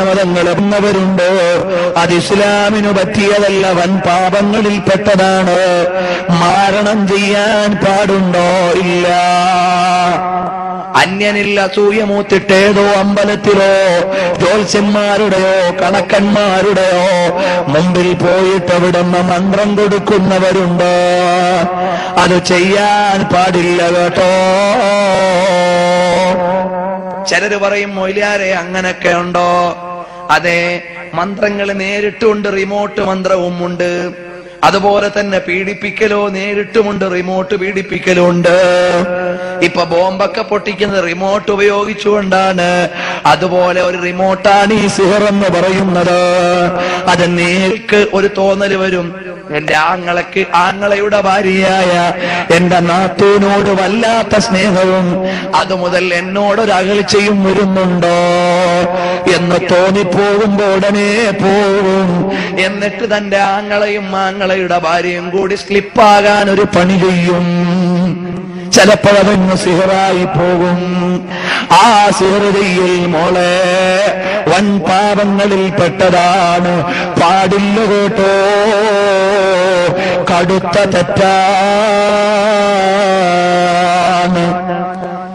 മതങ്ങളെന്നവരുണ്ടോ അത് ഇസ്ലാമിനു പറ്റിയതല്ല, വൻ പാപങ്ങളിൽപ്പെട്ടതാണ്. മാരണം ചെയ്യാൻ പാടുണ്ടോ? ഇല്ല. അന്യനിൽ അസൂയ മൂത്തിട്ടേതോ അമ്പലത്തിലോ ജ്യോത്സ്യന്മാരുടെയോ കണക്കന്മാരുടെയോ മുമ്പിൽ പോയിട്ട് അവിടുന്ന് മന്ത്രം കൊടുക്കുന്നവരുണ്ട്. അത് ചെയ്യാൻ പാടില്ല കേട്ടോ. ചിലര് പറയും മൊയ്ലിയാരെ അങ്ങനൊക്കെ ഉണ്ടോ? അതെ, മന്ത്രങ്ങൾ നേരിട്ടുണ്ട്, റിമോട്ട് മന്ത്രവും ഉണ്ട്. അതുപോലെ തന്നെ പീഡിപ്പിക്കലോ നേരിട്ടുമുണ്ട്, റിമോട്ട് പീഡിപ്പിക്കലും ഉണ്ട്. ഇപ്പൊ ബോംബൊക്കെ പൊട്ടിക്കുന്നത് റിമോട്ട് ഉപയോഗിച്ചുകൊണ്ടാണ്. അതുപോലെ ഒരു റിമോട്ടാണ് ഈ സിഹർ എന്ന് പറയുന്നത്. അത് നേർക്ക് ഒരു തോന്നല് വരും, എന്റെ ആങ്ങളയുടെ ഭാര്യയായ എന്റെ നാത്തൂനോട് വല്ലാത്ത സ്നേഹവും അതുമുതൽ എന്നോടൊരകൽച്ചയും വരുന്നുണ്ടോ എന്ന് തോന്നിപ്പോകുമ്പോ ഉടനെ പോകും. എന്നിട്ട് തന്റെ ആങ്ങളയുടെ ഭാര്യയും കൂടി സ്ലിപ്പാകാൻ ഒരു പണി ചെയ്യും. ചിലപ്പോഴതങ്ങ് സിഹറായി പോകും. ആ സിഹർ ചെയ്യൽ മോളെ വൻ പാപങ്ങളിൽ പെട്ടതാണ്. പാടില്ല കേട്ടോ, കടുത്ത തെറ്റാണ്.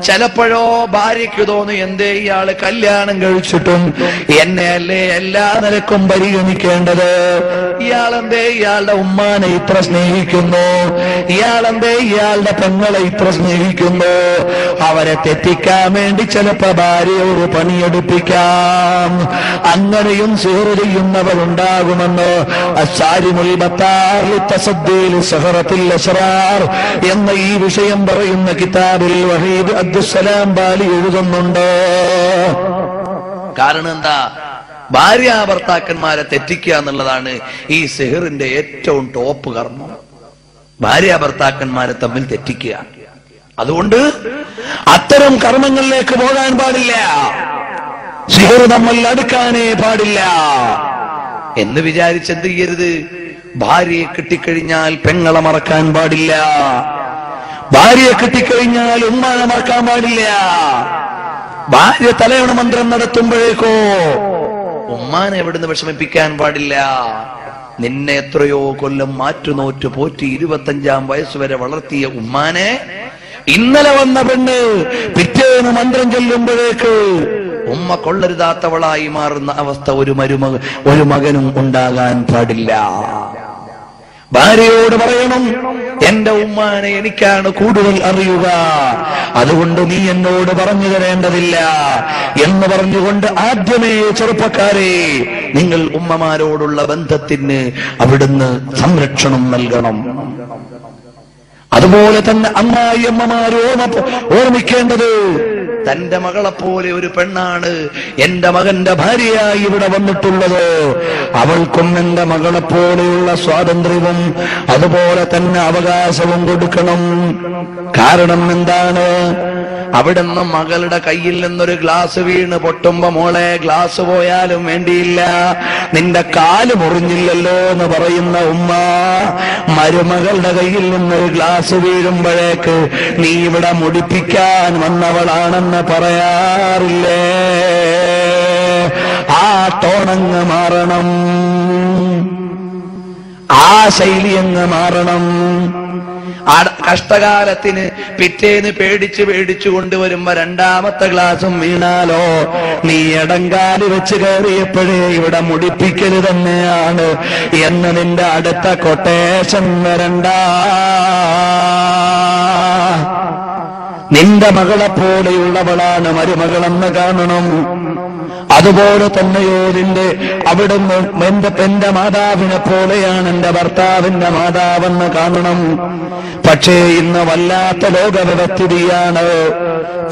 ചിലപ്പോഴോ ഭാര്യയ്ക്ക് തോന്നും, എന്തേ ഇയാള് കല്യാണം കഴിച്ചിട്ടും എന്നെ അല്ലേ എല്ലാ നിലക്കും പരിഗണിക്കേണ്ടത്? ഇയാളെന്തേ ഇയാളുടെ ഉമ്മാനെ ഇത്ര സ്നേഹിക്കുന്നു? ഇയാളെന്തേ ഇയാളുടെ പെങ്ങളെ ഇത്ര സ്നേഹിക്കുന്നു? അവരെ തെറ്റിക്കാൻ വേണ്ടി ചിലപ്പോ ഭാര്യയോട് പണിയെടുപ്പിക്കാം. അങ്ങനെയും സിഹർ ചെയ്യുന്നവരുണ്ടാകുമെന്ന് അസ്സാരിമുൽ ബത്താർ തസദ്ദീൽ സഹറത്തുൽ അസ്റാർ എന്ന ഈ വിഷയം പറയുന്ന കിതാബിൽ വഹീദ് അബ്ദുസ്സലാം ബാലി എഴുതുന്നുണ്ട്. കാരണം എന്താ? ഭാര്യ ഭർത്താക്കന്മാരെ തെറ്റിക്കുക എന്നുള്ളതാണ് ഈ സിഹറിന്റെ ഏറ്റവും ടോപ്പ് കർമ്മം. ഭാര്യ ഭർത്താക്കന്മാരെ തമ്മിൽ തെറ്റിക്കുക. അതുകൊണ്ട് അത്തരം കർമ്മങ്ങളിലേക്ക് പോകാൻ പാടില്ല. സിഹർ നമ്മൾ അടുക്കാനേ പാടില്ല എന്ന് വിചാരിച്ചെന്ത് ചെയ്യരുത്. ഭാര്യയെ കിട്ടിക്കഴിഞ്ഞാൽ പെങ്ങളെ മറക്കാൻ പാടില്ല. ഭാര്യയെ കിട്ടിക്കഴിഞ്ഞാൽ ഉമ്മാനെ മറക്കാൻ പാടില്ല. ഭാര്യ തലയണ മന്ത്രം നടത്തുമ്പോഴേക്കോ ഉമ്മാനെ എവിടുന്ന് വിഷമിപ്പിക്കാൻ പാടില്ല. നിന്നെ എത്രയോ കൊല്ലം മാറ്റുനോറ്റു പോറ്റി 25-ാം വയസ്സുവരെ വളർത്തിയ ഉമ്മാനെ ഇന്നലെ വന്ന പെണ്ണ് പിറ്റേന്ന് മന്ത്രം ചൊല്ലുമ്പോഴേക്ക് ഉമ്മ കൊള്ളരുതാത്തവളായി മാറുന്ന അവസ്ഥ ഒരു മകനും ഉണ്ടാകാൻ പാടില്ല. ഭാര്യയോട് പറയണം, എന്റെ ഉമ്മാനെ എനിക്കാണ് കൂടുതൽ അറിയുക, അതുകൊണ്ട് നീ എന്നോട് പറഞ്ഞു തരേണ്ടതില്ല എന്ന് പറഞ്ഞുകൊണ്ട് ആദ്യമേ ചെറുപ്പക്കാരെ നിങ്ങൾ ഉമ്മമാരോടുള്ള ബന്ധത്തിന് അവിടുന്ന് സംരക്ഷണം നൽകണം. അതുപോലെ തന്നെ അമ്മായിയമ്മമാർ ഓർമ്മിക്കേണ്ടത്, തന്റെ മകളെപ്പോലെ ഒരു പെണ്ണാണ് എന്റെ മകന്റെ ഭാര്യയായി ഇവിടെ വന്നിട്ടുള്ളത്. അവൾക്കും എന്റെ മകളെപ്പോലെയുള്ള സ്വാതന്ത്ര്യവും അതുപോലെ തന്നെ അവകാശവും കൊടുക്കണം. കാരണം എന്താണ്? അവിടുന്ന് മകളുടെ കയ്യിൽ നിന്നൊരു ഗ്ലാസ് വീണ് പൊട്ടുമ്പോ, മോളെ ഗ്ലാസ് പോയാലും വേണ്ടിയില്ല, നിന്റെ കാല് മുറിഞ്ഞില്ലല്ലോ എന്ന് പറയുന്ന ഉമ്മ, മരുമകളുടെ കയ്യിൽ നിന്നൊരു ഗ്ലാസ് വീഴുമ്പോഴേക്ക് നീ ഇവിടെ മുടിപ്പിക്കാൻ വന്നവളാണെന്ന് പറയാറില്ലേ? ആ ടോണങ്ങ് മാറണം, ആ ശൈലി അങ്ങ് മാറണം. കഷ്ടകാലത്തിന് പിറ്റേന്ന് പേടിച്ചു കൊണ്ടുവരുമ്പോ രണ്ടാമത്തെ ഗ്ലാസും വീണാലോ, നീ ഇടങ്കാല് വെച്ച് കയറിയപ്പോഴേ ഇവിടെ മുടിപ്പിക്കല് തന്നെയാണ് എന്ന് നിന്റെ അടുത്ത കൊട്ടേഷൻ വരണ്ട. നിന്റെ മകളെപ്പോലെയുള്ളവളാണ് മരുമകളെന്ന് കാണണം. അതുപോലെ തന്നെയോ നിന്റെ അവിടുന്ന് എന്റെ മാതാവിനെ പോലെയാണ് എന്റെ ഭർത്താവിന്റെ മാതാവെന്ന് കാണണം. പക്ഷേ ഇന്ന് വല്ലാത്ത ലോകവ്യവസ്ഥിതിയാണ്.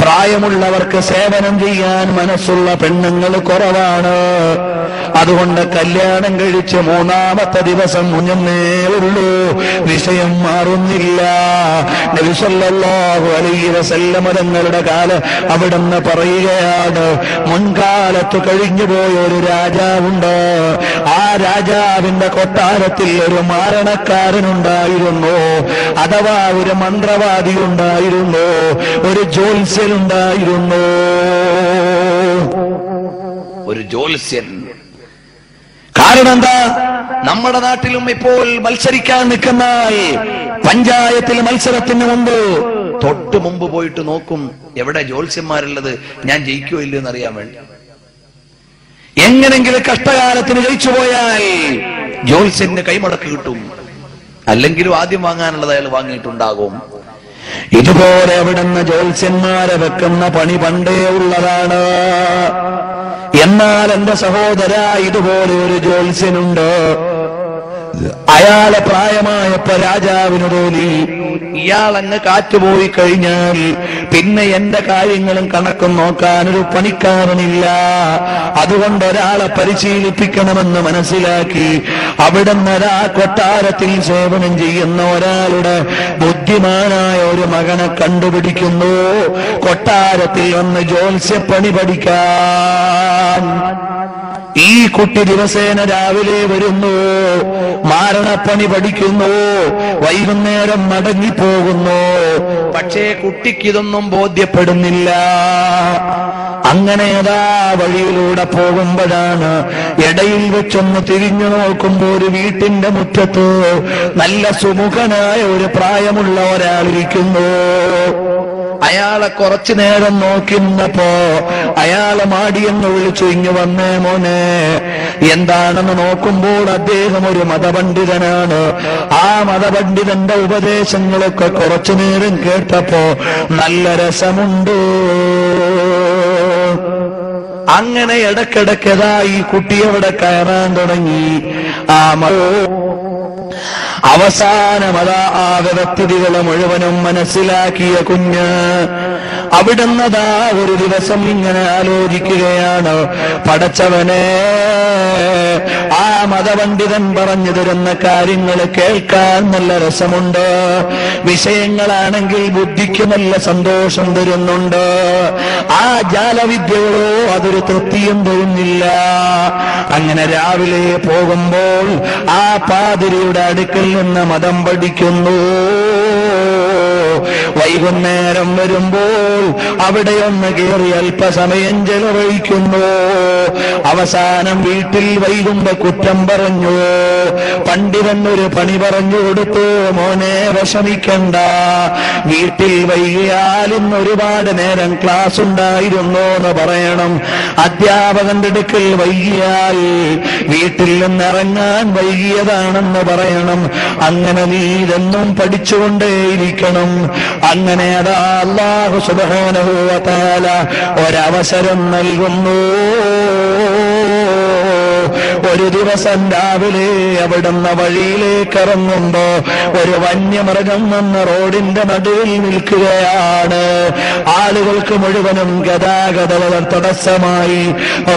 പ്രായമുള്ളവർക്ക് സേവനം ചെയ്യാൻ മനസ്സുള്ള പെണ്ണുങ്ങൾ കുറവാണ്. അതുകൊണ്ട് കല്യാണം കഴിച്ച് 3-ാമത്തെ ദിവസം മുന്നേ ഉള്ളൂ, വിഷയം മാറുന്നില്ല. നബി സല്ലല്ലാഹു അലൈഹി വസല്ലം തങ്ങളുടെ കാലം അവിടുന്ന് പറയുകയാണ്, മുൻകാലത്ത് കഴിഞ്ഞുപോയ ഒരു രാജാവുണ്ട്. ആ രാജാവിന്റെ കൊട്ടാരത്തിൽ ഒരു മാരണക്കാരനുണ്ടായിരുന്നു, അഥവാ ഒരു മന്ത്രവാദി ഉണ്ടായിരുന്നു, ഒരു ജ്യോത്സ്യനുണ്ടായിരുന്നു. ഒരു ജ്യോത്സ്യൻ. കാരണം എന്താ? നമ്മുടെ നാട്ടിലും ഇപ്പോൾ മത്സരിക്കാൻ നിൽക്കുന്നാൽ പഞ്ചായത്തിൽ മത്സരത്തിന് മുമ്പ് തൊട്ട് മുമ്പ് പോയിട്ട് നോക്കും എവിടെ ജ്യോത്സ്യന്മാരുള്ളത്, ഞാൻ ജയിക്കുമോ ഇല്ലയോ എന്നറിയാൻ വേണ്ടി. എങ്ങനെങ്കിലും കഷ്ടകാലത്തിന് ജയിച്ചു പോയാൽ ജ്യോത്സ്യന് കൈമടക്ക് കിട്ടും, അല്ലെങ്കിലും ആദ്യം വാങ്ങാനുള്ളത് അയാൾ വാങ്ങിയിട്ടുണ്ടാകും. ഇതുപോലെ അവിടുന്ന് ജ്യോത്സ്യന്മാരെ വെക്കുന്ന പണി പണ്ടേ ഉള്ളതാണ്. എന്നാൽ എന്റെ സഹോദര, ഇതുപോലെ ഒരു ജ്യോത്സ്യനുണ്ട്. അയാളെ പ്രായമായപ്പോ രാജാവിന് തോന്നി ഇയാളങ്ങ് കാറ്റുപോയി കഴിഞ്ഞാൽ പിന്നെ എന്റെ കാര്യങ്ങളും കണക്കും നോക്കാനൊരു പണിക്കാരനില്ല, അതുകൊണ്ട് ഒരാളെ പരിശീലിപ്പിക്കണമെന്ന് മനസ്സിലാക്കി അവിടുന്ന് കൊട്ടാരത്തിൽ സേവനം ചെയ്യുന്ന ഒരാളുടെ ബുദ്ധിമാനായ ഒരു മകനെ കണ്ടുപിടിക്കുന്നു. കൊട്ടാരത്തിൽ വന്ന് ജ്യോത്സ്യപ്പണി പഠിക്കാൻ ഈ കുട്ടി ദിവസേന രാവിലെ വരുന്നു, മാരണപ്പണി പഠിക്കുന്നു, വൈകുന്നേരം മടങ്ങിപ്പോകുന്നു. പക്ഷേ കുട്ടിക്കിതൊന്നും ബോധ്യപ്പെടുന്നില്ല. അങ്ങനെ അതാ വഴിയിലൂടെ പോകുമ്പോഴാണ് ഇടയിൽ വെച്ചൊന്ന് തിരിഞ്ഞു നോക്കുമ്പോൾ ഒരു വീട്ടിന്റെ മുറ്റത്ത് നല്ല സുമുഖനായ ഒരു പ്രായമുള്ള ഒരാളിരിക്കുന്നു. അയാളെ കുറച്ചു നേരം നോക്കിന്നപ്പോ അയാളെ മാടിയെന്ന് വിളിച്ചു, ഇങ്ങ് വന്നേ മോനെ. എന്താണെന്ന് നോക്കുമ്പോൾ അദ്ദേഹം ഒരു മതപണ്ഡിതനാണ്. ആ മതപണ്ഡിതന്റെ ഉപദേശങ്ങളൊക്കെ കുറച്ചു നേരം കേട്ടപ്പോ നല്ല രസമുണ്ട്. അങ്ങനെ ഇടക്കിടക്കതാ ഈ കുട്ടി അവിടെ കയറാൻ തുടങ്ങി. അവസാനമതാ ആ വ്യവസ്ഥിതികളെ മുഴുവനും മനസ്സിലാക്കിയ കുഞ്ഞ് അവിടുന്നതാ ഒരു ദിവസം ഇങ്ങനെ ആലോചിക്കുകയാണ്, പടച്ചവനെ, ആ മതപണ്ഡിതൻ പറഞ്ഞു തരുന്ന കാര്യങ്ങൾ കേൾക്കാൻ നല്ല രസമുണ്ട്, വിഷയങ്ങളാണെങ്കിൽ ബുദ്ധിക്ക് നല്ല സന്തോഷം തരുന്നുണ്ട്. ആ ജാലവിദ്യകളോ അതൊരു തൃപ്തിയും തരുന്നില്ല. അങ്ങനെ രാവിലെ പോകുമ്പോൾ ആ പാതിരിയുടെ അടുക്കൽ നിന്ന് മതം പഠിക്കുന്നു. വൈകുന്നേരം വരുമ്പോൾ അവിടെ ഒന്ന് കയറി അല്പസമയം ചെലവഴിക്കുന്നു. അവസാനം വീട്ടിൽ വൈകുമ്പോ കുറ്റം പറഞ്ഞു. പണ്ഡിതൻ ഒരു പണി പറഞ്ഞു കൊടുത്തു, മോനെ വിഷമിക്കണ്ട, വീട്ടിൽ വൈകിയാൽ ഇന്ന് ഒരുപാട് നേരം ക്ലാസ് ഉണ്ടായിരുന്നു എന്ന് പറയണം. അധ്യാപകന്റെ അടുക്കൽ വൈകിയാൽ വീട്ടിൽ നിന്നിറങ്ങാൻ വൈകിയതാണെന്ന് പറയണം. അങ്ങനെ നീ ഇതെന്നും പഠിച്ചുകൊണ്ടേയിരിക്കണം. അങ്ങനെ അതാ അല്ലാഹു സുബ്ഹാനഹു വ തആല ഒരവസരം നൽകുന്നു. ഒരു ദിവസം രാവിലെ അവിടുന്ന് വഴിയിലേക്ക് ഇറങ്ങുമ്പോ ഒരു വന്യമൃഗം വന്ന് റോഡിന്റെ നടുവിൽ നിൽക്കുകയാണ്. ആളുകൾക്ക് മുഴുവനും ഗതാഗത തടസ്സമായി.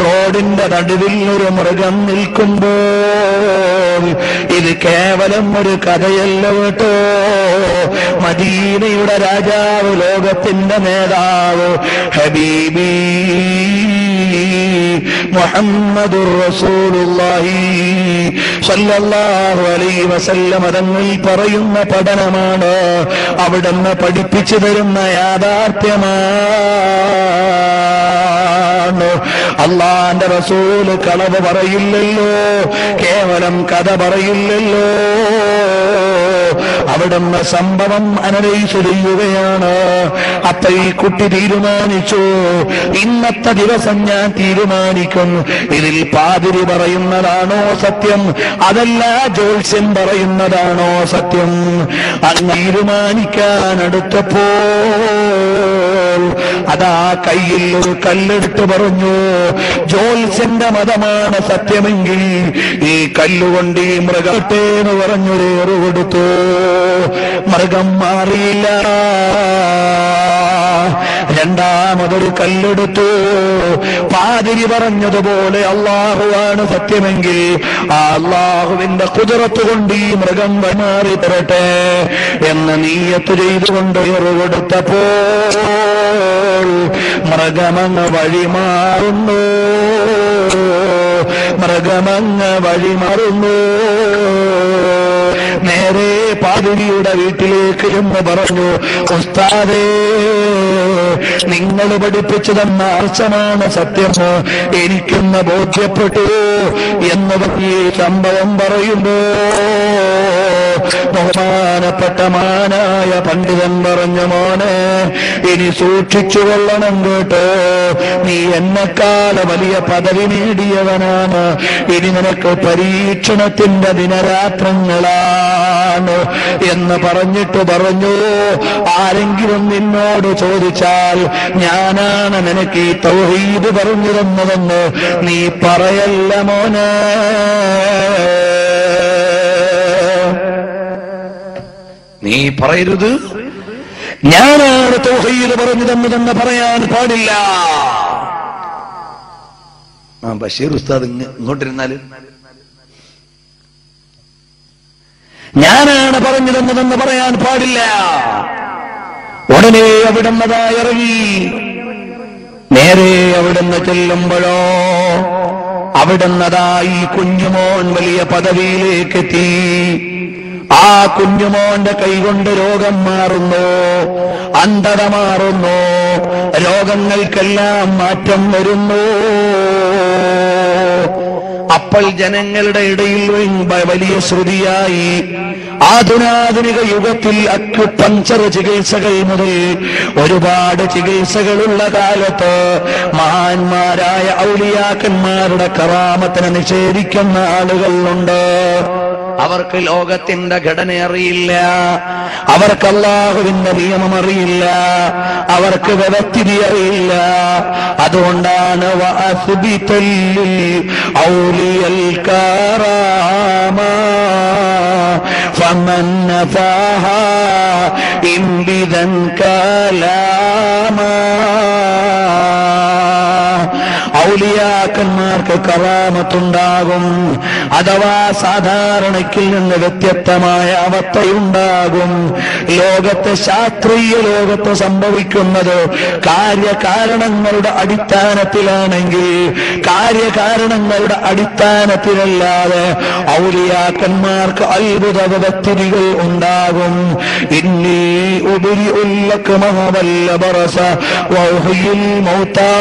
റോഡിന്റെ നടുവിൽ ഒരു മൃഗം നിൽക്കുമ്പോൾ ഇത് കേവലം ഒരു കഥയല്ല കേട്ടോ. മദീനയുടെ രാജാവ്, ലോകത്തിന്റെ നേതാവ് ഹബീബി മുഹമ്മദുർ റസൂലുള്ളാഹി സ്വല്ലല്ലാഹു അലൈഹി വസല്ലം തങ്ങൾ പറയുന്ന പഠനമാണ്, അവിടുന്ന് പഠിപ്പിച്ചു തരുന്ന യാഥാർത്ഥ്യമാണ്. അള്ളാന്റെ റസൂല് കളവ് പറയില്ലല്ലോ, കേവലം കഥ പറയില്ലല്ലോ. അവിടുന്ന് സംഭവം അനലൈസ് ചെയ്യുകയാണ്. അപ്പൊ ഈ കുട്ടി തീരുമാനിച്ചു, ഇന്നത്തെ ദിവസം ഞാൻ തീരുമാനിക്കും, ഇതിൽ പാതിരി പറയുന്നതാണോ സത്യം, അതല്ല ജ്യോത്സ്യൻ പറയുന്നതാണോ സത്യം. അങ്ങ് തീരുമാനിക്കാൻ അടുത്തപ്പോൾ അതാ കയ്യിൽ ഒരു കല്ലെടുത്ത് പറഞ്ഞു, ജ്യോത്സ്യന്റെ മതമാണ് സത്യമെങ്കിൽ ഈ കല്ലുകൊണ്ട് ഈ മൃഗത്തേന്ന് പറഞ്ഞൊരു എറു കൊടുത്തു. മൃഗം മാറിയില്ല. രണ്ടാമതൊരു കല്ലെടുത്തു. പാതിരി പറഞ്ഞതുപോലെ അള്ളാഹുവാണ് സത്യമെങ്കിൽ ആ അള്ളാഹുവിന്റെ ഖുദ്റത്ത് കൊണ്ട് ഈ മൃഗം മാറി തരട്ടെ എന്ന് നീയത്ത് ചെയ്തുകൊണ്ട് കൊടുത്തപ്പോൾ മൃഗമങ്ങ് വഴിമാറുന്നു. മൃഗമങ്ങ് വഴിമാറുന്നു. നേരെ പാതിരിയുടെ വീട്ടിലേക്ക് എന്ന് പറഞ്ഞു, ഉസ്താദേ, നിങ്ങൾ പഠിപ്പിച്ചു തന്ന അർച്ചമാണ് സത്യം, എനിക്കെന്ന് ബോധ്യപ്പെട്ടു എന്ന് ഈ സംഭവം പറയുമ്പോ ബഹുമാനപ്പെട്ട മാനായ പണ്ഡിതൻ പറഞ്ഞു, മോനെ ഇനി സൂക്ഷിച്ചു കൊള്ളണം കേട്ടോ, നീ എന്നെക്കാൾ വലിയ പദവി നേടിയവനാണ്, ഇനി നിനക്ക് പരീക്ഷണത്തിന്റെ ദിനരാത്രങ്ങളാണ് എന്ന് പറഞ്ഞിട്ട് പറഞ്ഞു, ആരെങ്കിലും നിന്നോട് ചോദിച്ചാൽ ഞാനാണ് നിനക്ക് ഈ തൗഹീദ് പറഞ്ഞു തന്നതെന്ന് നീ പറയല്ല മോനെ. നീ പറയരുത് ഞാനാണ് തൗഹീദ് പറഞ്ഞു തന്നതെന്ന് പറയാൻ പാടില്ല. ബഷീർ ഉസ്താദ് ഇങ്ങോട്ടിരുന്നാല് ഞാനാണ് പറഞ്ഞു തന്നതെന്ന് പറയാൻ പാടില്ല. ഉടനെ അവിടുന്നതാ ഇറങ്ങി, നേരെ അവിടുന്ന് ചെല്ലുമ്പോഴോ അവിടുന്നതാ ഈ കുഞ്ഞുമോൻ വലിയ പദവിയിലേക്ക് എത്തി. ആ കുഞ്ഞുമോന്റെ കൈകൊണ്ട് രോഗം മാറുന്നു, അന്ധത മാറുന്നു, രോഗങ്ങൾക്കെല്ലാം മാറ്റം വരുന്നു. അപ്പോൾ ജനങ്ങളുടെ ഇടയിൽ വലിയ ശ്രുതിയായി. ആധുനാധുനിക യുഗത്തിൽ അക്യുപങ്ചർ ചികിത്സകൾ മുതൽ ഒരുപാട് ചികിത്സകളുള്ള കാലത്ത് മഹാന്മാരായ ഔലിയാക്കന്മാരുടെ കറാമത്തിനെ നിഷേധിക്കുന്ന ആളുകളുണ്ട്. അവർക്ക് ലോകത്തിന്റെ ഘടന അറിയില്ല, അവർക്ക് അല്ലാഹുവിന്റെ നിയമം അറിയില്ല, അവർക്ക് വ്യവസ്ഥിതി അറിയില്ല. അതുകൊണ്ടാണ് വഅസ്ബിതുൽ ഔലിയൽ കറാമ ഫമൻ നഫാഹാ ഇംബിദൻ കലാമ. ഔലിയാക്കന്മാർക്ക് കറാമത്തുണ്ടാകും, അഥവാ സാധാരണയ്ക്കിൽ നിന്ന് വ്യത്യസ്തമായ അവസ്ഥയുണ്ടാകും. ലോകത്ത് ശാസ്ത്രീയ ലോകത്ത് സംഭവിക്കുന്നത് കാര്യകാരണങ്ങളുടെ അടിസ്ഥാനത്തിലാണെങ്കിൽ കാര്യകാരണങ്ങളുടെ അടിസ്ഥാനത്തിലല്ലാതെ ഔലിയാക്കന്മാർക്ക് അത്ഭുത വ്യക്തികൾ ഉണ്ടാകും. ഇന്നി ഉബരിഉൽ ലക്മഹവൽ ബറസ വഉഹ്യിൽ മൗതാ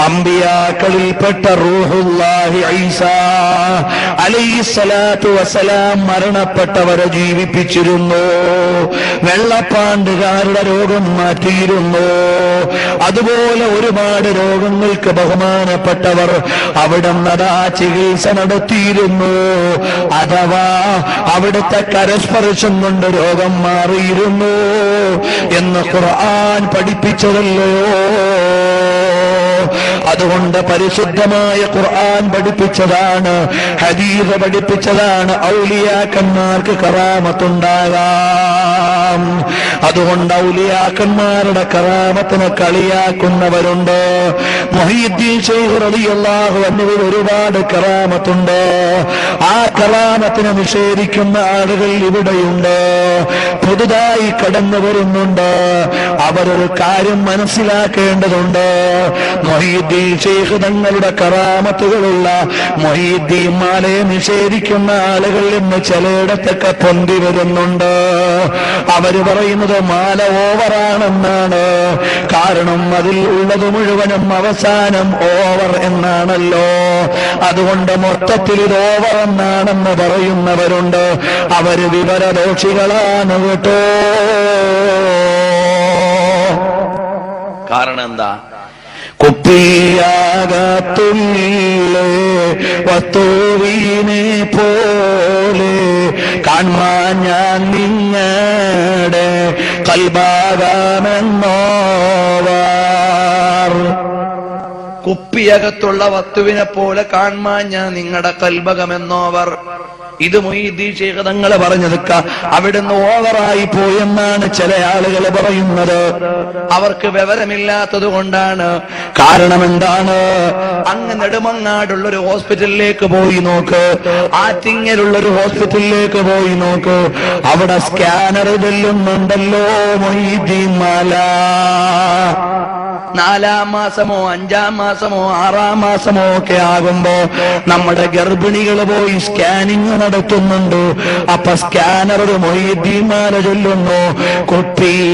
അമ്പിയാക്കളിൽപ്പെട്ട റൂഹുല്ലാഹി ഈസാ അലൈഹിസ്സലാത്തു വസ്സലാം മരണപ്പെട്ടവരെ ജീവിപ്പിച്ചിരുന്നു, വെള്ളപ്പാണ്ടുകാരുടെ രോഗം മാറ്റിയിരുന്നു. അതുപോലെ ഒരുപാട് രോഗങ്ങൾക്ക് ബഹുമാനപ്പെട്ടവർ അവിടുന്ന് ചികിത്സ നടത്തിയിരുന്നു. അഥവാ അവിടുത്തെ കരസ്പർശം കൊണ്ട് രോഗം മാറിയിരുന്നു എന്ന് ഖുർആൻ പഠിപ്പിച്ചതല്ലയോ. അതുകൊണ്ട് പരിശുദ്ധമായ ഖുർആൻ പഠിപ്പിച്ചതാണ്, ഹദീസ് പഠിപ്പിച്ചതാണ്, ഔലിയാക്കന്മാർക്ക് കറാമത്തുണ്ടാകാം. അതുകൊണ്ട് ഔലിയാക്കന്മാരുടെ കറാമത്തിനെ കളിയാക്കുന്നവരുണ്ട്. മുഹീദ്ദീൻ ശൈഖ് റളിയല്ലാഹു അൻഹു ഒരുപാട് കറാമത്തുണ്ട്. ആ കറാമത്തിനെ നിഷേധിക്കുന്ന ആളുകൾ ഇവിടെയുണ്ട്, പുതുതായി കടന്നു വരുന്നുണ്ട്. അവരൊരു കാര്യം മനസ്സിലാക്കേണ്ടതുണ്ട്. മുഹീദ്ദീൻ ശൈഖ് തങ്ങളുടെ കറാമത്തുകളുള്ള മുഹീദ്ദീൻ മാലയെ നിഷേധിക്കുന്ന ആളുകൾ ഇന്ന് ചിലയിടത്തൊക്കെ പൊന്തി വരുന്നുണ്ട്. അവര് പറയുന്നത് മാല ഓവറാണെന്നാണ്. കാരണം അതിൽ ഉള്ളത് മുഴുവനും അവസാനം ഓവർ എന്നാണല്ലോ. അതുകൊണ്ട് മൊത്തത്തിൽ ഇത് ഓവർ എന്നാണെന്ന് പറയുന്നവരുണ്ട്. അവര് വിവരദോഷികളാണ് കേട്ടോ. കാരണം എന്താ? കുപ്പിയാകത്തുള്ളേ വസ്തുവിനെ പോലെ കാൺമാൻ ഞാൻ നിങ്ങളുടെ കൽബാകാമെന്നോവാർ. കുപ്പിയകത്തുള്ള വസ്തുവിനെ പോലെ കാൺമാൻ ഞാൻ നിങ്ങളുടെ കൽബകമെന്നോവർ. ഇത് മുഹീദ്ദീൻ ശൈഖ് തങ്ങളെ പറഞ്ഞത് അവിടുന്ന് ഓവറായി പോയെന്നാണ് ചില ആളുകൾ പറയുന്നത്. അവർക്ക് വിവരമില്ലാത്തത് കൊണ്ടാണ്. കാരണം എന്താണ്? അങ്ങ് നെടുമങ്ങാടുള്ളൊരു ഹോസ്പിറ്റലിലേക്ക് പോയി നോക്ക്, ആറ്റിങ്ങലുള്ളൊരു ഹോസ്പിറ്റലിലേക്ക് പോയി നോക്ക്, അവിടെ സ്കാനർ ചെല്ലുന്നുണ്ടല്ലോ മുഹീദ്ദീൻ മാല. 4-ാം മാസമോ 5-ാം മാസമോ 6-ാം മാസമോ ഒക്കെ ആകുമ്പോ നമ്മുടെ ഗർഭിണികൾ പോയി സ്കാനിങ് നടത്തുന്നുണ്ട്. അപ്പൊ സ്കാനർ ഒരു മൊയ്തീമാല ചൊല്ലുന്നു, കുട്ടിയാകത്തുള്ള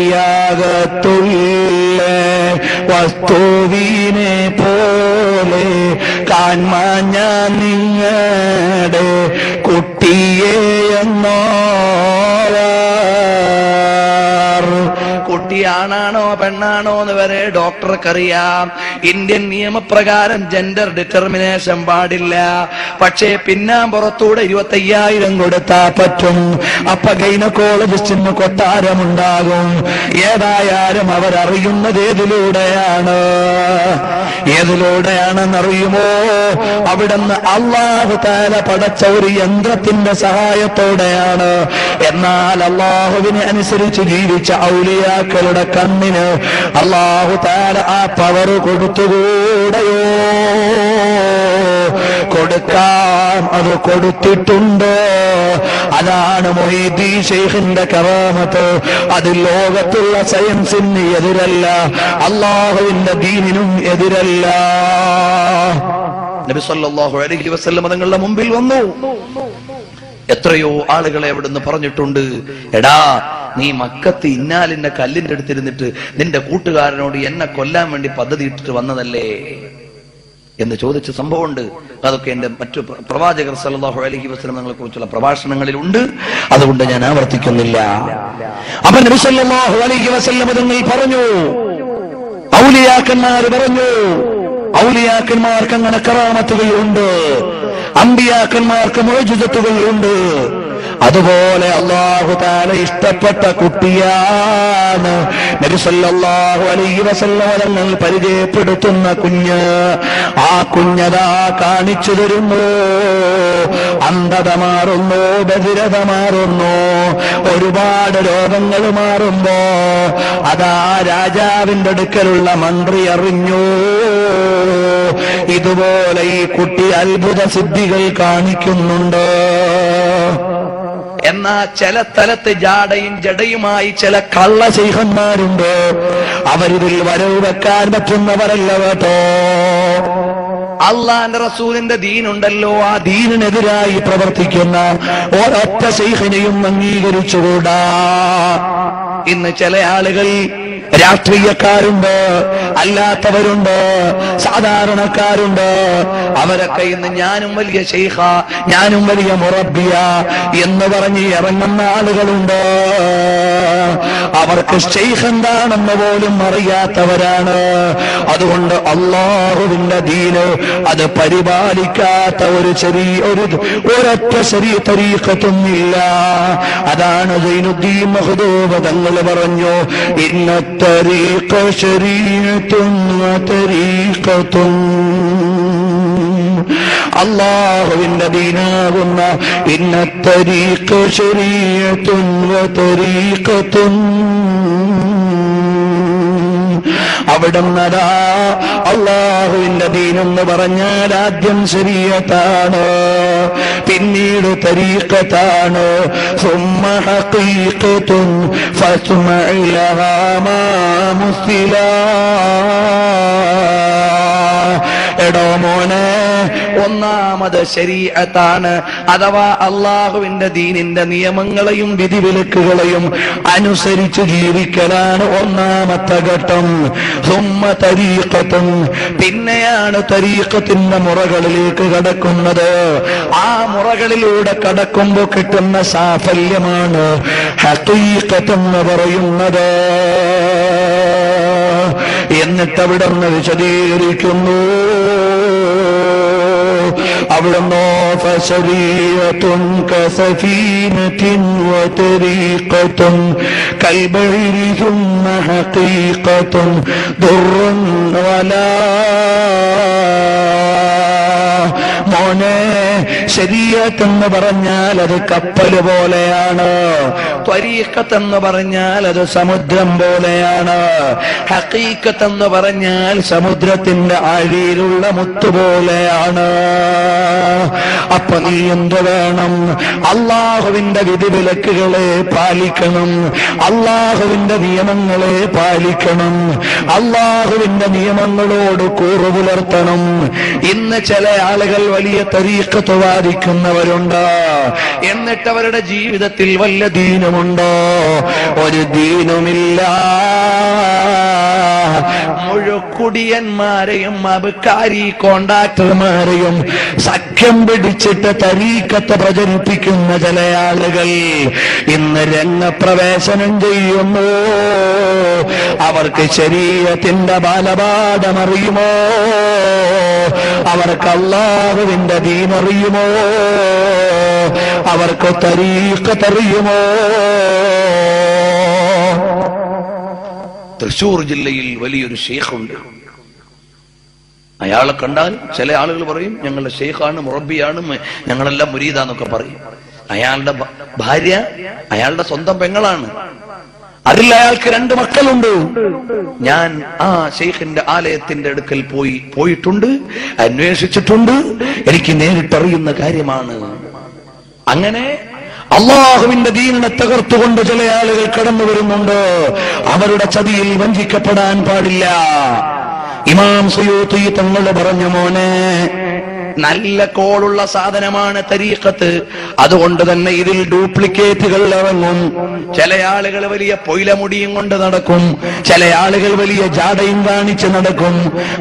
വസ്തുവിനെ പോലെ കാൺമാഞ്ഞ നിങ്ങളുടെ കുട്ടിയെ എന്നോ. കുട്ടി ആണാണോ പെണ്ണാണോ എന്ന് വരെ ഡോക്ടർക്കറിയാം. ഇന്ത്യൻ നിയമപ്രകാരം ജെൻഡർ ഡിറ്റർമിനേഷൻ പാടില്ല. പക്ഷേ പിന്നാമ്പുറത്തൂടെ 25,000 കൊടുത്താ പറ്റും. അപ്പൊ ഗൈനക്കോളജിസ്റ്റിന് കൊട്ടാരമുണ്ടാകും. ഏതായാലും അവരറിയുന്നത് ഏതിലൂടെയാണെന്നറിയുമോ? അവിടുന്ന് അല്ലാഹു തആല പടച്ച ഒരു യന്ത്രത്തിന്റെ സഹായത്തോടെയാണ്. എന്നാൽ അല്ലാഹുവിനെ അനുസരിച്ച് ജീവിച്ച ഔലിയാക്കളുടെ കണ്ണിന് അല്ലാഹു തആല ആ പവർ കൊടുത്തുകൂടെയോ? കൊടുക്കാം, അത് കൊടുത്തിട്ടുണ്ട്. അതാണ് മൊയ്തീൻ ശൈഖിന്റെ കറാമത്ത്. അത് ലോകത്തുള്ള സയൻസിന് എതിരല്ല, അല്ലാഹുവിന്റെ ദീനിനും എതിരല്ല. നബി സല്ലല്ലാഹു അലൈഹി വസല്ലം തങ്ങളുടെ മുമ്പിൽ വന്നു. എത്രയോ ആളുകളെ അവിടുന്ന് പറഞ്ഞിട്ടുണ്ട്, എടാ നീ മക്കത്ത് ഇന്നാലിന്റെ കല്ലിന്റെ അടുത്തിരുന്നിട്ട് നിന്റെ കൂട്ടുകാരനോട് എന്നെ കൊല്ലാൻ വേണ്ടി പദ്ധതി ഇട്ടിട്ട് വന്നതല്ലേ എന്ന് ചോദിച്ച സംഭവമുണ്ട്. അതൊക്കെ എന്റെ മറ്റു പ്രവാചകർ സല്ലല്ലാഹു അലൈഹി വസല്ലം തങ്ങളെ കുറിച്ചുള്ള പ്രഭാഷണങ്ങളിലുണ്ട്. അതുകൊണ്ട് ഞാൻ ആവർത്തിക്കുന്നില്ല. അപ്പൊ നബി സല്ലല്ലാഹു അലൈഹി വസല്ലം തങ്ങൾ പറഞ്ഞു, ഔലിയാക്കന്മാർ പറഞ്ഞു, ഔലിയാക്കന്മാർക്ക് അങ്ങനെ കറാമത്തുകൾ ഉണ്ട്, അമ്പിയാക്കന്മാർക്ക് മുഅ്ജിസത്തുകൾ ഉണ്ട്. അതുപോലെ അല്ലാഹു തആല ഇഷ്ടപ്പെട്ട കുട്ടിയാണ് നബി സല്ലല്ലാഹു അലൈഹി വസല്ലം തങ്ങൾ പരിചയപ്പെടുത്തുന്ന കുഞ്ഞ്. ആ കുഞ്ഞതാ കാണിച്ചു തരുന്നു, അന്ധത മാറുന്നു, ബധിരത മാറുന്നു, ഒരുപാട് രോഗങ്ങൾ മാറുമ്പോ അതാ രാജാവിന്റെ അടുക്കലുള്ള മന്ത്രി അറിഞ്ഞു, ഇതുപോലെ ഈ കുട്ടി അത്ഭുത സിദ്ധികൾ കാണിക്കുന്നുണ്ട്. എന്നാ ചില സ്ഥലത്ത് ജാടയും ജടയുമായി ചില കള്ള ശൈഖന്മാരുണ്ട്. അവരിതിൽ വരവ് വെക്കാൻ പറ്റുന്നവരല്ല കേട്ടോ. അള്ളാന്റെ റസൂലിന്റെ ദീനുണ്ടല്ലോ, ആ ദീനിനെതിരായി പ്രവർത്തിക്കുന്ന ഒരൊറ്റ ശൈഖിനെയും അംഗീകരിച്ചുകൂടാ. ഇന്ന് ചില ആളുകൾ, രാഷ്ട്രീയക്കാരുണ്ട്, അല്ലാത്തവരുണ്ട്, സാധാരണക്കാരുണ്ട്, അവരൊക്കെ ഇന്ന് ഞാനും വലിയ ശൈഖ, ഞാനും വലിയ മുറബ്ബിയ എന്ന് പറഞ്ഞ് ഇറങ്ങുന്ന ആളുകളുണ്ട്. അവർക്ക് ശൈഖ് എന്താണെന്ന് പോലും അറിയാത്തവരാണ്. അതുകൊണ്ട് അല്ലാഹുവിന്റെ ദീന് അത് പരിപാലിക്കാത്ത ഒരൊറ്റ ശരീഅ തരീഖത്തും ഇല്ല. അതാണ് സൈനുദ്ദീൻ മഖ്ദൂം തങ്ങൾ പറഞ്ഞു, ഇന്ന തരീഖ ശരീഅത്തുൻ വ തരീഖത്തുൻ. അല്ലാഹുവിന്റെ ദീനാകുന്ന ഇന്ന തരീഖ ശരീഅത്തുൻ വ തരീഖത്തുൻ. അവിടുന്നതാ അല്ലാഹുവിന്റെ ദീനെന്ന് പറഞ്ഞാൽ ആദ്യം ശരീഅത്താണ്, പിന്നീട് തരീഖത്താണ്. സുമ്മ ഹഖീഖത്തുൻ ഫസ്മഅ ലഹാ മാ മുസ്ലിലാ. എടോ മോനെ, ഒന്നാമത് ശരീഅത്താണ്, അഥവാ അല്ലാഹുവിന്റെ ദീനിന്റെ നിയമങ്ങളെയും വിധിവിലക്കുകളെയും അനുസരിച്ച് ജീവിക്കലാണ് ഒന്നാമത്തെ ഘട്ടം. സുമ്മ തരീഖത്തുൻ, പിന്നെയാണ് തരീഖത്തിന്റെ മുറകളിലേക്ക് കടക്കുന്നത്. ആ മുറകളിലൂടെ കടക്കുമ്പോൾ കിട്ടുന്ന സാഫല്യമാണ് ഹഖീഖത്ത് എന്ന് പറയുന്നത്. എന്നിട്ട് അവിടുന്ന് വിശദീകരിക്കുന്നു, അവിടുന്ന് ഫശരീഅത്തുൻ കസഫീനത്തിൻ വതരീഖത്തുൻ കൽബഹരി സുമ്മ ഹഖീഖത്തുൻ ദുർറുൻ വലാ. മോനെ, ശരീഅത്ത് എന്ന് പറഞ്ഞാൽ അത് കപ്പൽ പോലെയാണ്, ത്വരീഖത്ത് എന്ന് പറഞ്ഞാൽ അത് സമുദ്രം പോലെയാണ്, ഹഖീഖത്ത് എന്ന് പറഞ്ഞാൽ സമുദ്രത്തിന്റെ ആഴിയിലുള്ള മുത്തുപോലെയാണ്. അപ്പൊ നീ എന്ത് വേണം? അള്ളാഹുവിന്റെ വിധിവിലക്കുകളെ പാലിക്കണം, അള്ളാഹുവിന്റെ നിയമങ്ങളെ പാലിക്കണം, അള്ളാഹുവിന്റെ നിയമങ്ങളോട് കൂറു പുലർത്തണം. ഇന്ന് ചില ആളുകൾ വലിയ തരീഖത്ത് വാദിക്കുന്നവരുണ്ട്, എന്നിട്ട് അവരുടെ ജീവിതത്തിൽ വല്ല ദീനുമുണ്ടോ? ഒരു ദീനുമില്ല. മുഴുക്കുടിയന്മാരെയും അബ്കാരി കോൺട്രാക്ടർമാരെയും സഖ്യം പിടിച്ചിട്ട് തരീഖത്ത് പ്രചരിപ്പിക്കുന്ന ചില ആളുകൾ ഇന്ന് രംഗപ്രവേശനം ചെയ്യുന്നു. അവർക്ക് ശരീഅത്തിന്റെ ബാലപാഠമറിയുമോ? അവർക്ക് അല്ലാഹുവിന്റെ ദീനറിയുമോ? അവർക്ക് തരീഖത്ത് അറിയുമോ? തൃശൂർ ജില്ലയിൽ വലിയൊരു ഷെയ്ഖുണ്ട്. അയാളെ കണ്ടാൽ ചില ആളുകൾ പറയും ഞങ്ങളുടെ ഷെയ്ഖാണ്, മുറബിയാണ്, ഞങ്ങളെല്ലാം മുരീദാന്നൊക്കെ പറയും. അയാളുടെ ഭാര്യ അയാളുടെ സ്വന്തം പെങ്ങളാണ്. അതിൽ അയാൾക്ക് 2 മക്കളുണ്ട്. ഞാൻ ആ ഷെയ്ഖിന്റെ ആലയത്തിന്റെ അടുക്കൽ പോയിട്ടുണ്ട്, അന്വേഷിച്ചിട്ടുണ്ട്. എനിക്ക് നേരിട്ടറിയുന്ന കാര്യമാണ്. അങ്ങനെ അള്ളാഹുവിന്റെ ദീനിനെ തകർത്തുകൊണ്ട് ചില ആളുകൾ കടന്നു വരുന്നുണ്ട്. അവരുടെ ചതിയിൽ വഞ്ചിക്കപ്പെടാൻ പാടില്ല. ഇമാം സുയൂത്തി തങ്ങൾ പറഞ്ഞു, മോനെ, നല്ല കോളുള്ള സാധനമാണ് തരീഖത്ത്, അതുകൊണ്ട് തന്നെ ഇതിൽ ഡ്യൂപ്ലിക്കേറ്റുകൾ ഇറങ്ങും. ചില ആളുകൾ വലിയ പൊയിലമുടിയും കൊണ്ട് നടക്കും, ചില ആളുകൾ വലിയ ജാടയും കാണിച്ച് നടക്കും.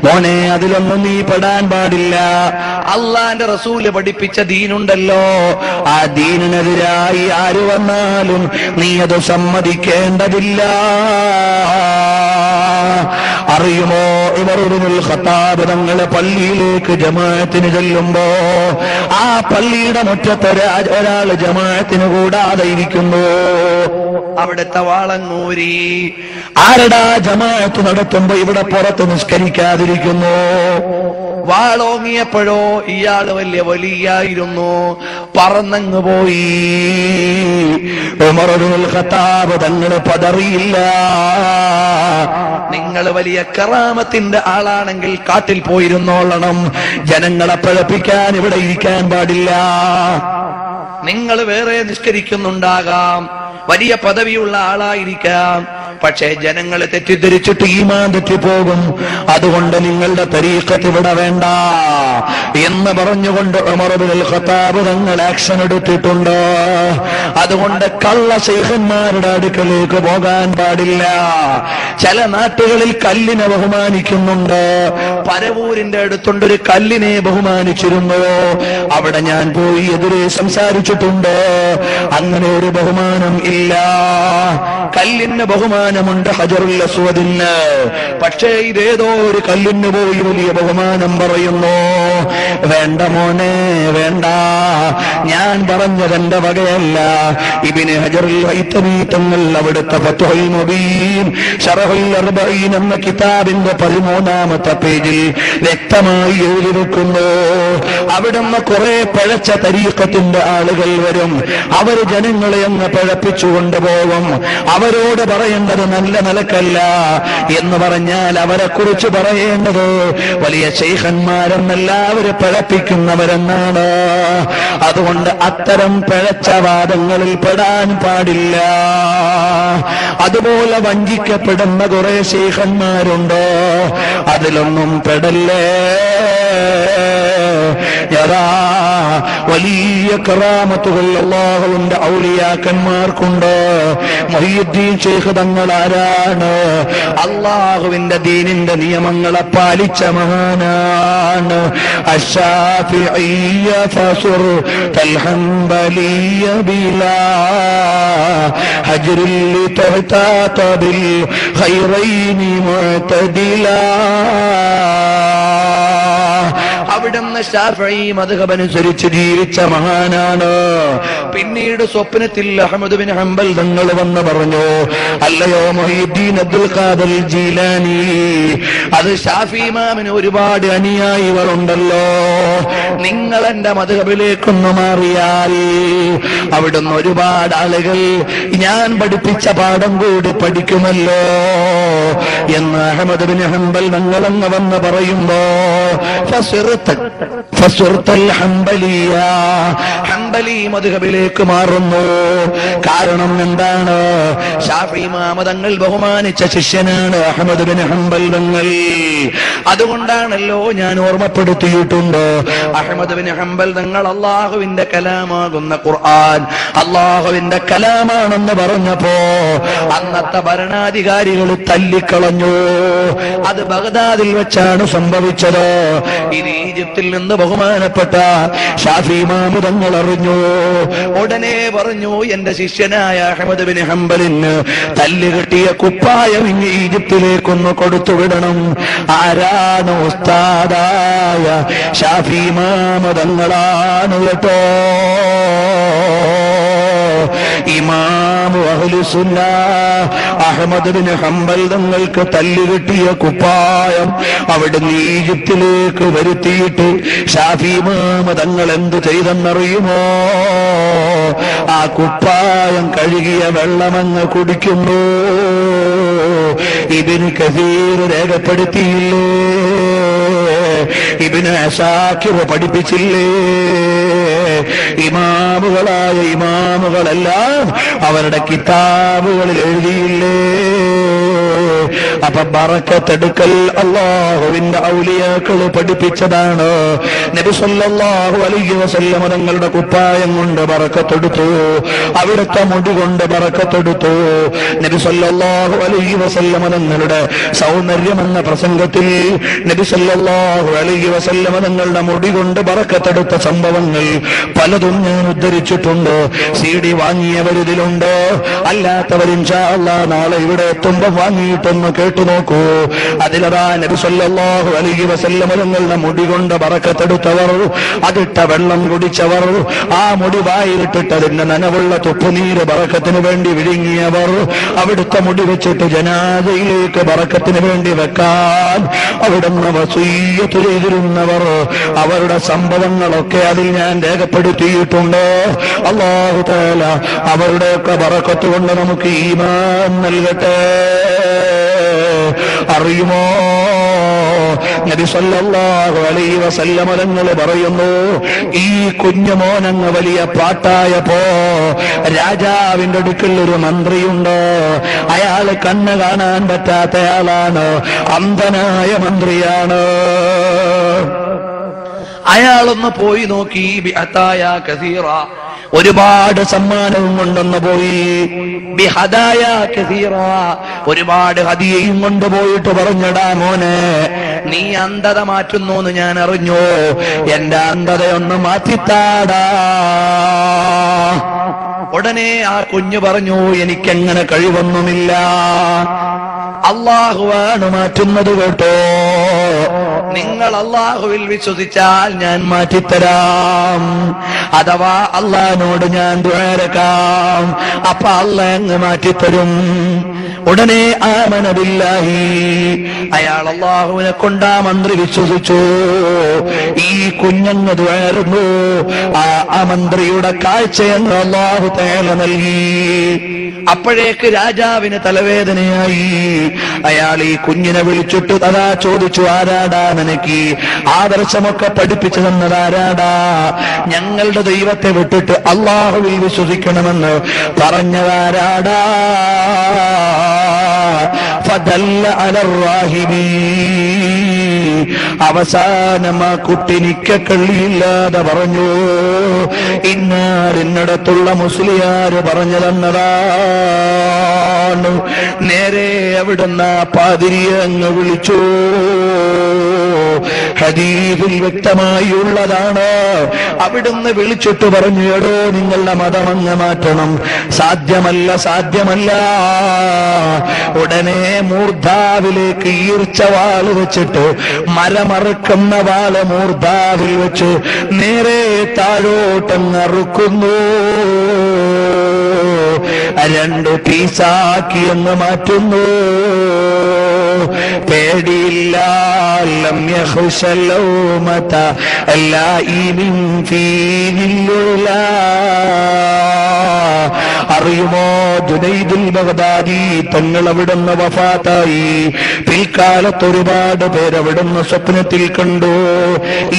മോനെ, അതിലൊന്നും നീ പെടാൻ പാടില്ല. അള്ളാന്റെ റസൂല് പഠിപ്പിച്ച ദീനുണ്ടല്ലോ, ആ ദീനിനെതിരായി ആര് വന്നാലും നീ അത് സമ്മതിക്കേണ്ടതില്ല. അറിയുമോ, ഇബ്നുൽ ഖത്താബ് തങ്ങളെ പള്ളിയിലേക്ക് ജമാഅത്തിന് ചെല്ലുമ്പോ ആ പള്ളിയുടെ മുറ്റത്ത് ഒരാൾ ജമാഅത്തിന് കൂടാതെ ഇരിക്കുന്നു. അവിടുത്തെ വാളങ്ങൂരി ആരടാ ജമാഅത്ത് നടത്തുമ്പോ ഇവിടെ പുറത്ത് നിസ്കരിക്കാതിരിക്കുന്നു. വാളോങ്ങിയപ്പോഴോ ഇയാള് വലിയ വലിയായിരുന്നു, പറന്നങ്ങ് പോയി. ഉമർ ഇബ്നുൽ ഖത്താബ് തങ്ങൾ പതറിയില്ല. നിങ്ങൾ വലിയ കറാമത്തിന്റെ ആളാണെങ്കിൽ കാട്ടിൽ പോയിരുന്നോളണം, ജനങ്ങളെ പഴപ്പിക്കാൻ ഇവിടെ ഇരിക്കാൻ പാടില്ല. നിങ്ങൾ വേറെ നിസ്കരിക്കുന്നുണ്ടാകാം, വലിയ പദവിയുള്ള ആളായിരിക്കാം, പക്ഷേ ജനങ്ങളെ തെറ്റിദ്ധരിച്ചിട്ട് ഈമാൻ തെറ്റിപ്പോകും. അതുകൊണ്ട് നിങ്ങളുടെ തരീഖത്ത് ഇവിടെ വേണ്ട എന്ന് പറഞ്ഞുകൊണ്ട് ഉമർ ഇബ്നുൽ ഖത്താബ് തങ്ങൾ ആക്ഷൻ എടുത്തിട്ടുണ്ട്. അതുകൊണ്ട് കള്ള ശൈഖന്മാരുടെ അടുക്കലേക്ക് പോകാൻ പാടില്ല. ചില നാട്ടുകളിൽ കല്ലിനെ ബഹുമാനിക്കുന്നുണ്ട്. പരവൂരിന്റെ അടുത്തുണ്ടൊരു കല്ലിനെ ബഹുമാനിച്ചിരുന്നു. അവിടെ ഞാൻ പോയി എതിരെ സംസാരിച്ചിട്ടുണ്ട്. അങ്ങനെ ഒരു ബഹുമാനം ഇല്ല. കല്ലിന് ബഹുമാനമുണ്ട്, ഹജറുൽ അസ്വദിന്. പക്ഷേ ഇതേതോ ഒരു കല്ലിന് പോയി വലിയ ബഹുമാനം പറയുന്നു. വേണ്ട മോനെ, വേണ്ട. ഞാൻ പറഞ്ഞതെന്റെ വകയല്ല. ഇബ്നു ഹജറുൽ ഹൈതമി തങ്ങൾ അവിടുത്തെ ഫത്ഹുൽ മുബീൻ ശറഹുൽ അർബഈൻ എന്ന കിതാബിന്റെ 13ാമത്തെ പേജിൽ വ്യക്തമായി എഴുതി വെക്കുന്നു. അവിടുന്ന് കുറെ പഴച്ച തരീഖത്തിന്റെ ആളുകൾ വരും. അവര് ജനങ്ങളെ അങ്ങ് പഴപ്പിച്ചു കൊണ്ടുപോകും. അവരോട് പറയേണ്ടത് നല്ല നിലക്കല്ല എന്ന് പറഞ്ഞാൽ അവരെ കുറിച്ച് പറയേണ്ടത് വലിയ ശൈഖന്മാരെന്നെല്ലാവരും പഴപ്പിക്കുന്നവരെന്നാണ്. അതുകൊണ്ട് അത്തരം പിഴച്ച വാദങ്ങളിൽ പെടാൻ പാടില്ല. അതുപോലെ വഞ്ചിക്കപ്പെടുന്ന കുറെ ശൈഖന്മാരുണ്ട്, അതിലൊന്നും പെടല്ലേ. വലിയ കറാമത്തുകൾ അല്ലാഹുവിന്റെ ഔലിയാക്കന്മാർക്കുണ്ട്. മുഹയ്യിദ്ദീൻ ശൈഖ് തങ്ങൾ ആരാണ്? അല്ലാഹുവിന്റെ ദീനിന്റെ നിയമങ്ങളെ പാലിച്ച മഹാനാണ്. അശ്ശാഫിഈയ ഫസുർ തൽഹംബലിയ ബിലാ ഹജ്റിൽ ലിതഹ്താത ബിൽ ഖൈറൈനി മുഅ്തദിലാ. അവിടുന്ന് ശാഫിഈ മദ്ഹബ് അനുസരിച്ച് ജീവിച്ച മഹാനാണ്. പിന്നീട് സ്വപ്നത്തിൽ അഹ്മദ് ബിൻ ഹംബൽ തങ്ങൾ വന്ന് പറഞ്ഞു, അല്ലയോ മുഹീദ്ദീൻ അബ്ദുൽ ഖാദിർ ജീലാനി, അത് ശാഫി ഇമാമിന് ഒരുപാട് അനുയായികളുണ്ടല്ലോ, നിങ്ങൾ എന്റെ മദ്ഹബിലേക്കൊന്ന് മാറിയാൽ അവിടുന്ന് ഒരുപാട് ആളുകൾ ഞാൻ പഠിപ്പിച്ച പാഠം കൂടി പഠിക്കുമല്ലോ എന്ന് അഹ്മദ് ബിൻ ഹംബൽ തങ്ങളെന്ന് വന്ന് പറയുമ്പോ ഹംബലി മദ്ഹബിലേക്ക് മാറുന്നു. കാരണം എന്താണ്? ശാഫി ഇമാം തങ്ങൾ ബഹുമാനിച്ച ശിഷ്യനാണ് അഹ്മദ് ബിൻ ഹംബൽ തങ്ങൾ. അതുകൊണ്ടാണല്ലോ ഞാൻ ഓർമ്മപ്പെടുത്തിയിട്ടുണ്ട്, അഹ്മദ് ബിൻ ഹംബൽ തങ്ങൾ അള്ളാഹുവിന്റെ കലാമാകുന്ന ഖുർആൻ അള്ളാഹുവിന്റെ കലാമാണെന്ന് പറഞ്ഞപ്പോ അന്നത്തെ ഭരണാധികാരികൾ തല്ലിക്കളഞ്ഞു. അത് ബഗ്ദാദിൽ വെച്ചാണ് സംഭവിച്ചത്. ഇത് ഈജിപ്തിൽ നിന്ന് ബഹുമാനപ്പെട്ട ശാഫി ഇമാം തങ്ങൾ അറിഞ്ഞു. ഉടനെ പറഞ്ഞു, എന്റെ ശിഷ്യനായ അഹ്മദ് ബിൻ ഹംബലിന് തല്ലുകെട്ടിയ കുപ്പായം ഇങ്ങ് ഈജിപ്തിലേക്കൊന്ന് കൊടുത്തുവിടണം. ആരാണ്? ഉസ്താദായ ശാഫി ഇമാം തങ്ങളാണ് കേട്ടോ. ഇമാമു അഹ്ലുസുന്ന അഹ്മദ് ബിൻ ഹംബൽ തങ്ങൾക്ക് തല്ലുകെട്ടിയ കുപ്പായം അവിടുന്ന് ഈജിപ്തിലേക്ക് വരുത്തിയിട്ട് ശാഫി ഇമാം തങ്ങൾ എന്ത് ചെയ്തെന്നറിയുമോ? ആ കുപ്പായം കഴുകിയ വെള്ളമങ്ങ് കുടിക്കുന്നു. ഇബ്നു കസീർ രേഖപ്പെടുത്തിയില്ലേ? ഇബ്നു അസാകിർ പഠിപ്പിച്ചില്ലേ? ഇമാമുകളായ ഇമാമുകളെല്ലാം അവരുടെ കിതാബുകളിൽ എഴുതിയില്ലേ? അപ്പൊ ബറക്കത്തെടുക്കൽ അല്ലാഹുവിന്റെ ഔലിയാക്കൾ പഠിപ്പിച്ചതാണ്. നബി സല്ലല്ലാഹു അലൈഹി വസല്ലം തങ്ങളുടെ കുപ്പായം കൊണ്ട് ബറക്കത്തെടുത്തു, അവിടുത്തെ മുടി കൊണ്ട് ബറക്കത്തെടുത്തു. നബി സല്ലല്ലാഹു അലൈഹി വസല്ലം തങ്ങളുടെ സൗന്ദര്യം എന്ന പ്രസംഗത്തിൽ നബി സല്ലല്ലാഹു അലൈഹി വസല്ലം തങ്ങളുടെ മുടി കൊണ്ട് ബറക്കത്തെടുത്ത സംഭവങ്ങൾ പലതും ഞാൻ ഉദ്ധരിച്ചിട്ടുണ്ട്. CD വാങ്ങിയവരിതിലുണ്ട്, അല്ലാത്തവർ ഇൻഷാ അല്ലാഹ് നാളെ ഇവിടെ എത്തുമ്പോ വാങ്ങിയിട്ടൊന്ന് കേട്ടു നോക്കൂ. അതിലതാ നബി സല്ലല്ലാഹു അലൈഹി വസല്ലം തങ്ങളുടെ മുടി കൊണ്ട് ബറക്കത്തെടുത്തവർ, അതിട്ട വെള്ളം കുടിച്ചവർ, ആ മുടി വായിലിട്ടിട്ട് അതിന്റെ നനവുള്ള തുപ്പുനീര് ബറക്കത്തിന് വേണ്ടി വിഴുങ്ങിയവർ, അവിടുത്തെ മുടി വെച്ചിട്ട് ജനാസയിലേക്ക് ബറക്കത്തിന് വേണ്ടി വെക്കാൻ അവിടുന്ന് വസീയത്ത് ചെയ്തിരുന്നവർ, അവരുടെ സംഭവങ്ങളൊക്കെ അതിൽ ഞാൻ രേഖപ്പെടുത്തിയിട്ടുണ്ട്. അല്ലാഹു തആല അവരുടെയൊക്കെ ബറക്കത്ത് കൊണ്ട് നമുക്ക് ഈമാൻ നൽകട്ടെ. അറിയുമോ, നബി സല്ലല്ലാഹു അലൈഹി വസല്ലം തങ്ങൾ പറയുന്നു, ഈ കുഞ്ഞുമോനങ്ങ് വലിയ പാട്ടായപ്പോ രാജാവിന്റെ അടുക്കൽ ഒരു മന്ത്രിയുണ്ട്. അയാള് കണ്ണ് കാണാൻ പറ്റാത്തയാളാണ്, അന്ധനായ മന്ത്രിയാണ്. അയാളൊന്ന് പോയി നോക്കി, ബിഅതായ കസീറ, ഒരുപാട് സമ്മാനവും കൊണ്ടൊന്ന് പോയി. ബിഹദായ കസീറ, ഒരുപാട് ഹദിയയും കൊണ്ടുപോയിട്ട് പറഞ്ഞടാ മോനെ, നീ അന്ധത മാറ്റുന്നു എന്ന് ഞാൻ അറിഞ്ഞു, എന്റെ അന്ധതയൊന്ന് മാറ്റിത്താടാ. ഉടനെ ആ കുഞ്ഞു പറഞ്ഞു, എനിക്കങ്ങനെ കഴിവൊന്നുമില്ല, അള്ളാഹുവാണ് മാറ്റുന്നത് കേട്ടോ. നിങ്ങൾ അള്ളാഹുവിൽ വിശ്വസിച്ചാൽ ഞാൻ മാറ്റിത്തരാം, അഥവാ അള്ളാഹിനോട് ഞാൻ ദുആരക്കാം, അപ്പൊ അള്ളാഹ് അങ്ങ് മാറ്റിത്തരും. ഉടനെ ആമന ബില്ലാഹി, അയാൾ അള്ളാഹുവിനെ കൊണ്ടാ മന്ത്രി വിശ്വസിച്ചു. ഈ കുഞ്ഞങ്ങ് ദുആരുന്നു, ആ മന്ത്രിയുടെ കാഴ്ചയങ്ങ് അള്ളാഹു തആല നൽകി. അപ്പോഴേക്ക് രാജാവിന് തലവേദനയായി. അയാൾ ഈ കുഞ്ഞിനെ വിളിച്ചിട്ട് അതാ ചോദിച്ചു, ആരാടാ നിനക്ക് ആദർശമൊക്കെ പഠിപ്പിച്ചു തന്നത് ആരാടാ? ഞങ്ങളുടെ ദൈവത്തെ വിട്ടിട്ട് അള്ളാഹുവിൽ വിശ്വസിക്കണമെന്ന് പറഞ്ഞതാരാടാ? ഫദല്ല അലർറാഹിബി, അവസാനം ആ കുട്ടി നിക്കക്കള്ളിയില്ലാതെ പറഞ്ഞു, ഇന്നാരിന്നടത്തുള്ള മുസ്ലിയാര് പറഞ്ഞു തന്നതാണ്. നേരെ അവിടുന്ന് പാതിരിയെ അങ്ങ് വിളിച്ചു. ഹദീസിൽ വ്യക്തമായി ഉള്ളതാണ്. അവിടുന്ന് വിളിച്ചിട്ട് പറഞ്ഞു, എടോ നിങ്ങളുടെ മതമങ്ങ് മാറ്റണം, സാധ്യമല്ല, സാധ്യമല്ല. ഉടനെ മൂർധാവിലേക്ക് ഈർച്ചവാള് വെച്ചിട്ട് മരമറുക്കുന്ന വാള് മൂർധാവിൽ വെച്ച് നേരെ താഴോട്ടങ്ങറുക്കുന്നു. രണ്ടു പീസാക്കി എന്ന് മാറ്റുന്നു. പേടിയില്ല. ലം യഖ്ശൽ ലൗമത ലൈമിൻ ഫീഹിൽ. അറിയുമോ ജുനൈദുൽ ബഗ്ദാദി തങ്ങൾ അവിടുന്ന് വഫാത്തായി. പിൽക്കാലത്ത് ഒരുപാട് പേര് അവിടുന്ന് സ്വപ്നത്തിൽ കണ്ടു.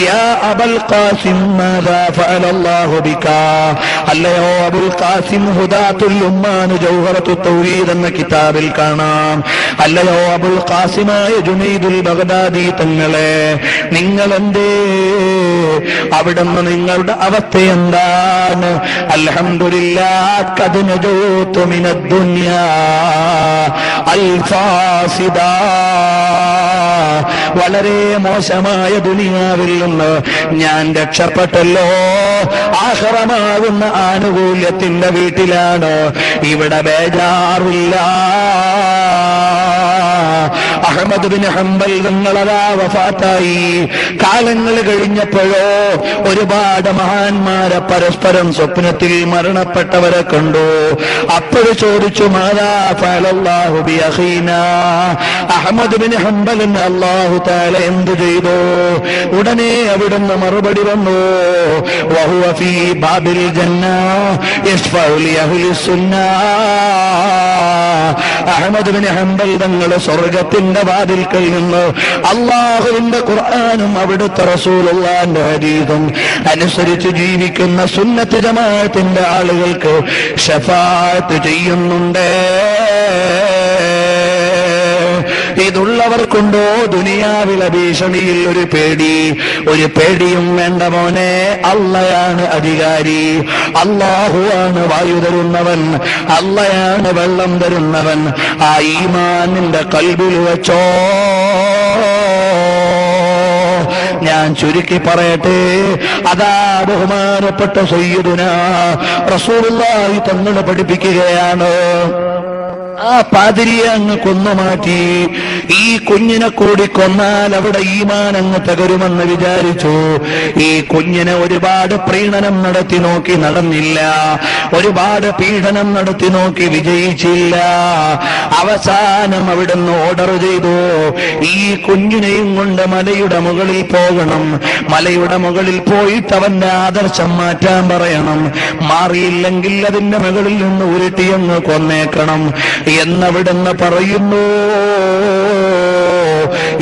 യാ അബുൽ ഖാസിം മാദാ ഫഅലല്ലാഹു ബിക. അല്ലയോ അബുൽ ഖാസിം, ഹുദാത്തുൽ ഉമ്മാൻ ജൗഹറത്തുൽ തൗഹീദ് എന്ന കിതാബിൽ കാണാം. അല്ലയോ അബുൽ ഖാസിമായ ജുനൈദുൽ ബഗ്ദാദി തങ്ങളെ, നിങ്ങൾ എന്തേ? അവിടുന്ന് നിങ്ങളുടെ അവസ്ഥ എന്താണ്? അൽഹംദുലില്ലാഹ് ഖദ് നജൂതു മിനദ് ദുനിയാ അൽ ഫാസിദ. വളരെ മോശമായ ദുനിയാവിൽ നിന്ന് ഞാൻ രക്ഷപ്പെട്ടല്ലോ. ആഖിറമാകുന്ന ആനുകൂല്യത്തിന്റെ വീട്ടിലാണ്. ഇവിടെ ബേജാറില്ല. അഹ്മദ് ബിൻ ഹംബൽ തങ്ങളതാ വഫാത്തായി. കാലങ്ങൾ കഴിഞ്ഞപ്പോഴോ ഒരുപാട് മഹാന്മാരെ പരസ്പരം സ്വപ്നത്തിൽ മരണപ്പെട്ടവരെ കണ്ടു. അപ്പോൾ ചോദിച്ചു, മാദാ ഫഅലല്ലാഹു ബി അഖീനാ. അഹ്മദ് ബിൻ ഹംബലിന് അല്ലാഹു തആല എന്തു ചെയ്തു? ഉടനെ അവിടുന്ന് മറുപടി വന്നു, വഹുവ ഫീ ബാബിൽ ജന്ന യശ്ഫഉ ലി അഹ്ലി സുന്ന. അഹ്മദ് ബിൻ ഹംബൽ തങ്ങൾ സ്വർഗത്തിന്റെ വാതിൽക്കൽ നിന്ന് അല്ലാഹുവിന്റെ ഖുർആനും അവിടുത്തെ റസൂലുള്ളാഹിന്റെ ഹദീസും അനുസരിച്ച് ജീവിക്കുന്ന സുന്നത്ത് ജമാഅത്തിന്റെ ആളുകൾക്ക് ശഫാഅത്ത് ചെയ്യുന്നുണ്ട്. ഇതുള്ളവർക്കുണ്ടോ ദുനിയാവിലെ ഭീഷണിയിൽ ഒരു പേടി? ഒരു പേടിയും വേണ്ട മോനെ. അള്ളയാണ് അധികാരി. അല്ലാഹുവാണ് വായു തരുന്നവൻ. അള്ളയാണ് വെള്ളം തരുന്നവൻ. ആ ഈമാൻ നിന്റെ ഖൽബിൽ വെച്ചോ. ഞാൻ ചുരുക്കി പറയട്ടെ, അതാ ബഹുമാനപ്പെട്ട സയ്യിദുനാ റസൂലുള്ളാഹി തങ്ങൾ പഠിപ്പിക്കുകയാണ്. ആ പാതിരിയെ അങ്ങ് കൊന്നുമാറ്റി. ഈ കുഞ്ഞിനെ കൂടി കൊന്നാൽ അവിടെ ഈമാൻ അങ്ങ് തകരുമെന്ന് വിചാരിച്ചു. ഈ കുഞ്ഞിനെ ഒരുപാട് പ്രീണനം നടത്തി നോക്കി, നടന്നില്ല. ഒരുപാട് പീഡനം നടത്തി നോക്കി, വിജയിച്ചില്ല. അവസാനം അവിടുന്ന് ഓർഡർ ചെയ്തു, ഈ കുഞ്ഞിനെയും കൊണ്ട് മലയുടെ മുകളിൽ പോകണം. മലയുടെ മുകളിൽ പോയിട്ട് അവന്റെ ആദർശം മാറ്റാൻ പറയണം. മാറിയില്ലെങ്കിൽ അതിന്റെ മുകളിൽ നിന്ന് ഉരുട്ടിയങ്ങ് കൊന്നേക്കണം എന്നവിടുന്ന് പറയുന്നു.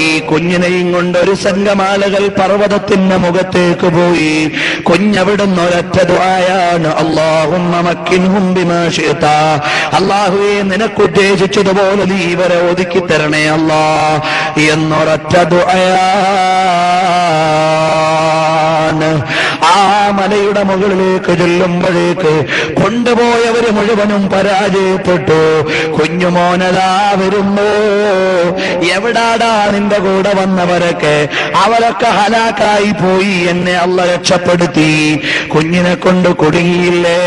ഈ കുഞ്ഞിനെയും കൊണ്ട് ഒരു സംഘമാലകൾ പർവ്വതത്തിന്റെ മുഖത്തേക്ക് പോയി. കുഞ്ഞവിടുന്ന് ഒരൊറ്റ ദുആയാണ്, അല്ലാഹുമ്മ മക്കിൻഹും ബിമാ ശിഅത. അല്ലാഹുവേ, നിനക്ക് ഉദ്ദേശിച്ചതുപോലെ നീ ഇവരെ ഒതുക്കി തരണേ അല്ലാ എന്നൊരൊറ്റ ദുആയാണ്. ആ മലയുടെ മുകളിലേക്ക് ചെല്ലുമ്പോഴേക്ക് കൊണ്ടുപോയവര് മുഴുവനും പരാജയപ്പെട്ടു. കുഞ്ഞുമോനതാ വരുന്നു. എവിടാടാ നിന്റെ കൂടെ വന്നവരൊക്കെ? അവരൊക്കെ ഹലാക്കായി പോയി. എന്നെ അല്ലാഹു രക്ഷപ്പെടുത്തി. കുഞ്ഞിനെ കൊണ്ട് കുടുങ്ങിയില്ലേ?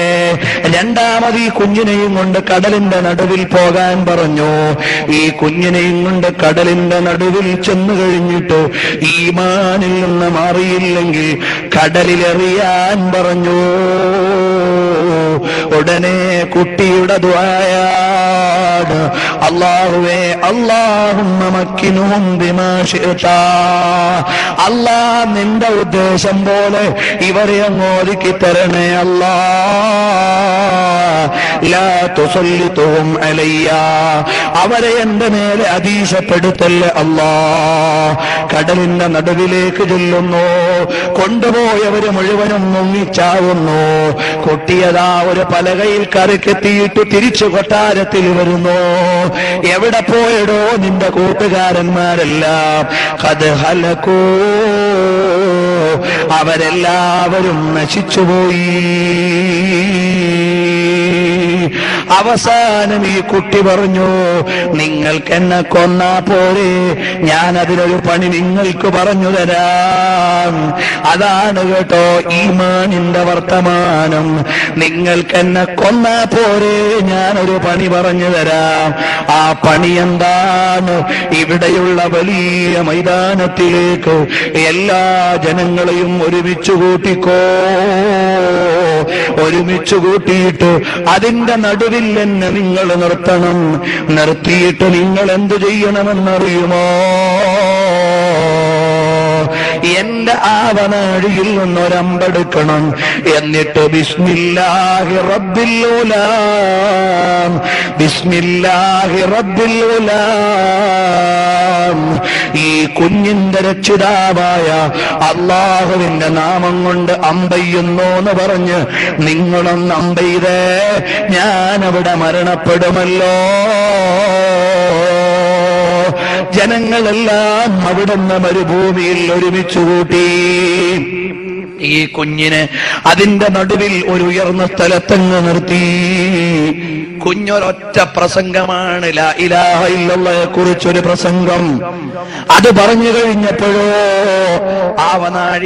രണ്ടാമത് ഈ കുഞ്ഞിനെയും കൊണ്ട് കടലിന്റെ നടുവിൽ പോകാൻ പറഞ്ഞു. ഈ കുഞ്ഞിനെയും കൊണ്ട് കടലിന്റെ നടുവിൽ ചെന്നു കഴിഞ്ഞിട്ട് ഈമാനിൽ നിന്ന് മാറിയില്ലെങ്കിൽ കടലിലെറിയാൻ പറഞ്ഞു. ഉടനെ കുട്ടിയുടെ ദുആയാണ്, അല്ലാഹുവേ, അല്ലാഹുമ്മ മക്കിൻഹും ബിമാ ശിഅത. അല്ലാ, നിന്റെ ഉദ്ദേശം പോലെ ഇവരെ അങ്ങ് ഒതുക്കി തരണേ അല്ലാ. ലാ തുസല്ലിതുഹും അലയ്യ. അവരെ എന്റെ മേലെ അധീശപ്പെടുത്തല്ലേ അല്ലാ. കടലിന്റെ നടുവിലേക്ക് ചെല്ലുന്നു. കൊണ്ടുപോയവര് മുഴുവനും മുങ്ങിച്ചാവുന്നു. കൊട്ടിയതാ ഒരു പലകയിൽ കരക്കെത്തിയിട്ട് തിരിച്ചു കൊട്ടാരത്തിൽ വരുന്നു. എവിടെ പോയടോ നിന്റെ കൂട്ടുകാരന്മാരെല്ലാം? ഖദ് ഹലകൂ. അവരെല്ലാവരും നശിച്ചുപോയി. അവസാനം ഈ കുട്ടി പറഞ്ഞു, നിങ്ങൾക്ക് എന്നെ കൊന്നാ പോരെ, ഞാൻ അതിനൊരു പണി നിങ്ങൾക്ക് പറഞ്ഞു തരാം. അതാണ് കേട്ടോ ഈമാനിന്റെ വർത്തമാനം. നിങ്ങൾക്ക് എന്നെ കൊന്നാ പോരെ, ഞാനൊരു പണി പറഞ്ഞു തരാം. ആ പണി എന്താണ്? ഇവിടെയുള്ള വലിയ മൈതാനത്തിലേക്ക് എല്ലാ ജനങ്ങളെയും ഒരുമിച്ച് കൂട്ടിക്കോ. ഒരുമിച്ച് കൂട്ടിയിട്ട് അതിന്റെ നടുവിൽ എന്നെ നിങ്ങൾ നിർത്തണം. നിർത്തിയിട്ട് നിങ്ങൾ എന്തു ചെയ്യണമെന്നറിയുമോ? എന്റെ ആവനാഴിയിൽ നിന്നൊരമ്പെടുക്കണം. എന്നിട്ട് ബിസ്മില്ലാഹി റബ്ബിൽ ഉലാം, ബിസ്മില്ലാഹി റബ്ബിൽ ഉലാം, ഈ കുഞ്ഞിന്റെ രക്ഷിതാവായ അല്ലാഹുവിന്റെ നാമം കൊണ്ട് അമ്പെയ്യുന്നു എന്ന് പറഞ്ഞ് നിങ്ങളൊന്ന് അമ്പെയ്തേ, ഞാനവിടെ മരണപ്പെടുമല്ലോ. ജനങ്ങളെല്ലാം അവിടുന്ന് മരുഭൂമിയിൽ ഒരുമിച്ച് കൂട്ടി. ഈ കുഞ്ഞിനെ അതിന്റെ നടുവിൽ ഒരു ഉയർന്ന സ്ഥലത്തങ്ങ് നിർത്തി. കുഞ്ഞൊരൊറ്റ പ്രസംഗമാണ്, ലാ ഇലാഹ ഇല്ലല്ലാഹയെ കുറിച്ചൊരു പ്രസംഗം. അത് പറഞ്ഞു കഴിഞ്ഞപ്പോഴോ ആവനാഴി